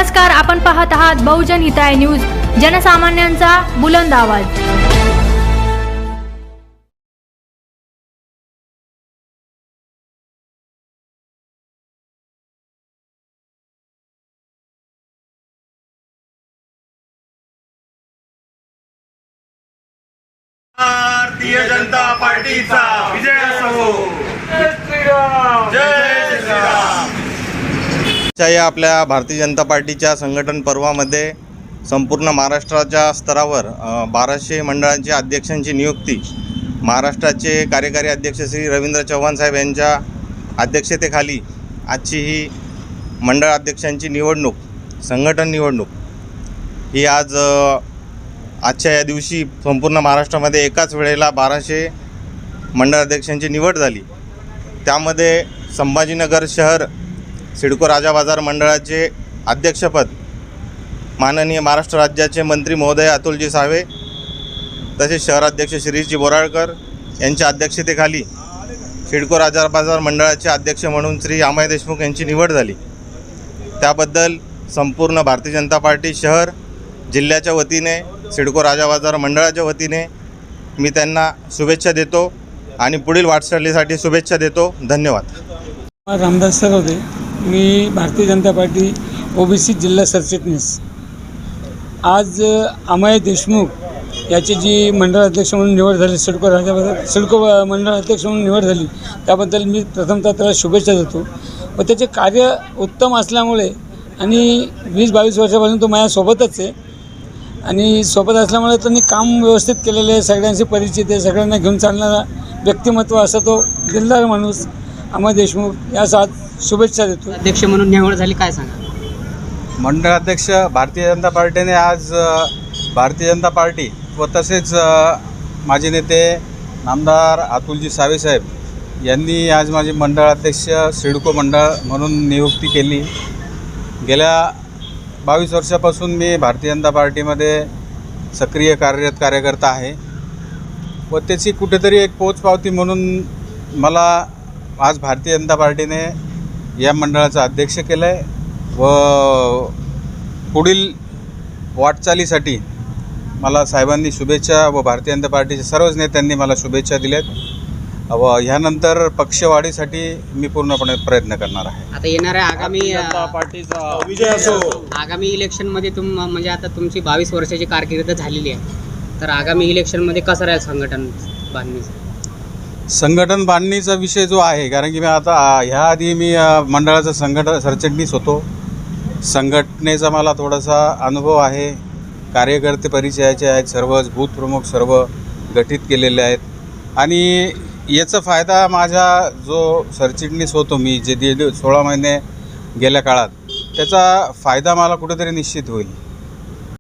नमस्कार, आपण पाहत आहात बहुजन हिताय न्यूज, जनसामान्यांचा बुलंद आवाज। भारतीय जनता पार्टीचा विजय असो। जय श्रीराम, जय श्रीराम। या आपल्या भारतीय जनता पार्टीच्या संघटन पर्वामध्ये संपूर्ण महाराष्ट्राच्या स्तरावर 1200 मंडळांच्या अध्यक्षांची नियुक्ती महाराष्ट्राचे कार्यकारी अध्यक्ष श्री रवींद्र चव्हाण साहेब यांच्या अध्यक्षतेखाली आजची ही मंडळ अध्यक्षांची निवडणूक, संघटन निवडणूक ही आजच्या या दिवशी संपूर्ण महाराष्ट्रामध्ये एकाच वेळेला 1200 मंडळ अध्यक्षांची निवड झाली। त्यामध्ये संभाजीनगर शहर सिडको राजा बाजार मंडळाचे अध्यक्षपद माननीय महाराष्ट्र राज्याचे मंत्री महोदय अतुलजी सावे तसेच शहराध्यक्ष शिरीषजी बोराळकर यांच्या अध्यक्षतेखाली सिडको राजा बाजार मंडळाचे अध्यक्ष म्हणून श्री अमय देशमुख यांची निवड झाली। त्याबद्दल संपूर्ण भारतीय जनता पार्टी शहर जिल्ह्याच्या वतीने सिडको राजा बाजार मंडळाच्या वतीने मी त्यांना शुभेच्छा देतो आणि पुढील वाटचालीसाठी शुभेच्छा देतो। धन्यवाद। रामदास सर होते, मी भारतीय जनता पार्टी ओबीसी जिल्हा सरचिटणीस। आज अमय देशमुख याची जी मंडळ अध्यक्ष म्हणून निवड झाली, सिडको मंडळ अध्यक्ष म्हणून निवड झाली, त्याबद्दल मी प्रथमतः त्याला शुभेच्छा देतो। व त्याचे कार्य उत्तम असल्यामुळे आणि 20-22 वर्षापासून तो माझ्यासोबतच आहे आणि सोबत असल्यामुळे त्यांनी काम व्यवस्थित केलेलं आहे, सगळ्यांशी परिचित आहे, सगळ्यांना घेऊन चालणारा व्यक्तिमत्व असा तो दिलदार माणूस अमय देशमुख यास शुभेच्छा देतो। अध्यक्ष म्हणून निवड झाली, काय सांगा? मंडळ अध्यक्ष भारतीय जनता पार्टीने आज भारतीय जनता पार्टी व तसेच माजी नेते नामदार अतुलजी सावे साहेब यांनी आज माझी मंडळ अध्यक्ष सिडको मंडळ म्हणून नियुक्ती केली। गेल्या 22 वर्षापासून मी भारतीय जनता पार्टीमध्ये सक्रिय कार्यकर्ता आहे व त्याची कुठेतरी एक पोचपावती म्हणून मला आज भारतीय जनता पार्टीने या मंडळाचं अध्यक्ष केलं आहे व पुढील वाटचालीसाठी मला साहेबांनी शुभेच्छा व भारतीय जनता पार्टीच्या सर्वच नेत्यांनी मला शुभेच्छा दिल्यात व ह्यानंतर पक्षवाढीसाठी मी पूर्णपणे प्रयत्न करणार आहे। आता येणाऱ्या आगामी पार्टीचा विजय असो। आगामी इलेक्शनमध्ये म्हणजे आता तुमची 22 वर्षाची कारकीर्द झालेली आहे, तर आगामी इलेक्शनमध्ये कसं राहील संघटन बांधणीचं? संघटन बांधणीचा विषय जो आहे, कारण की मी आता ह्याआधी मी मंडळाचा सरचिटणीस होतो, संघटनेचा मला थोडासा अनुभव आहे, कार्यकर्ते परिचयाचे आहेत, सर्वच बूथ प्रमुख सर्व गठीत केलेले आहेत आणि याचा फायदा माझा जो सरचिटणीस होतो मी जे 16 महिने गेल्या काळात, त्याचा फायदा मला कुठेतरी निश्चित होईल।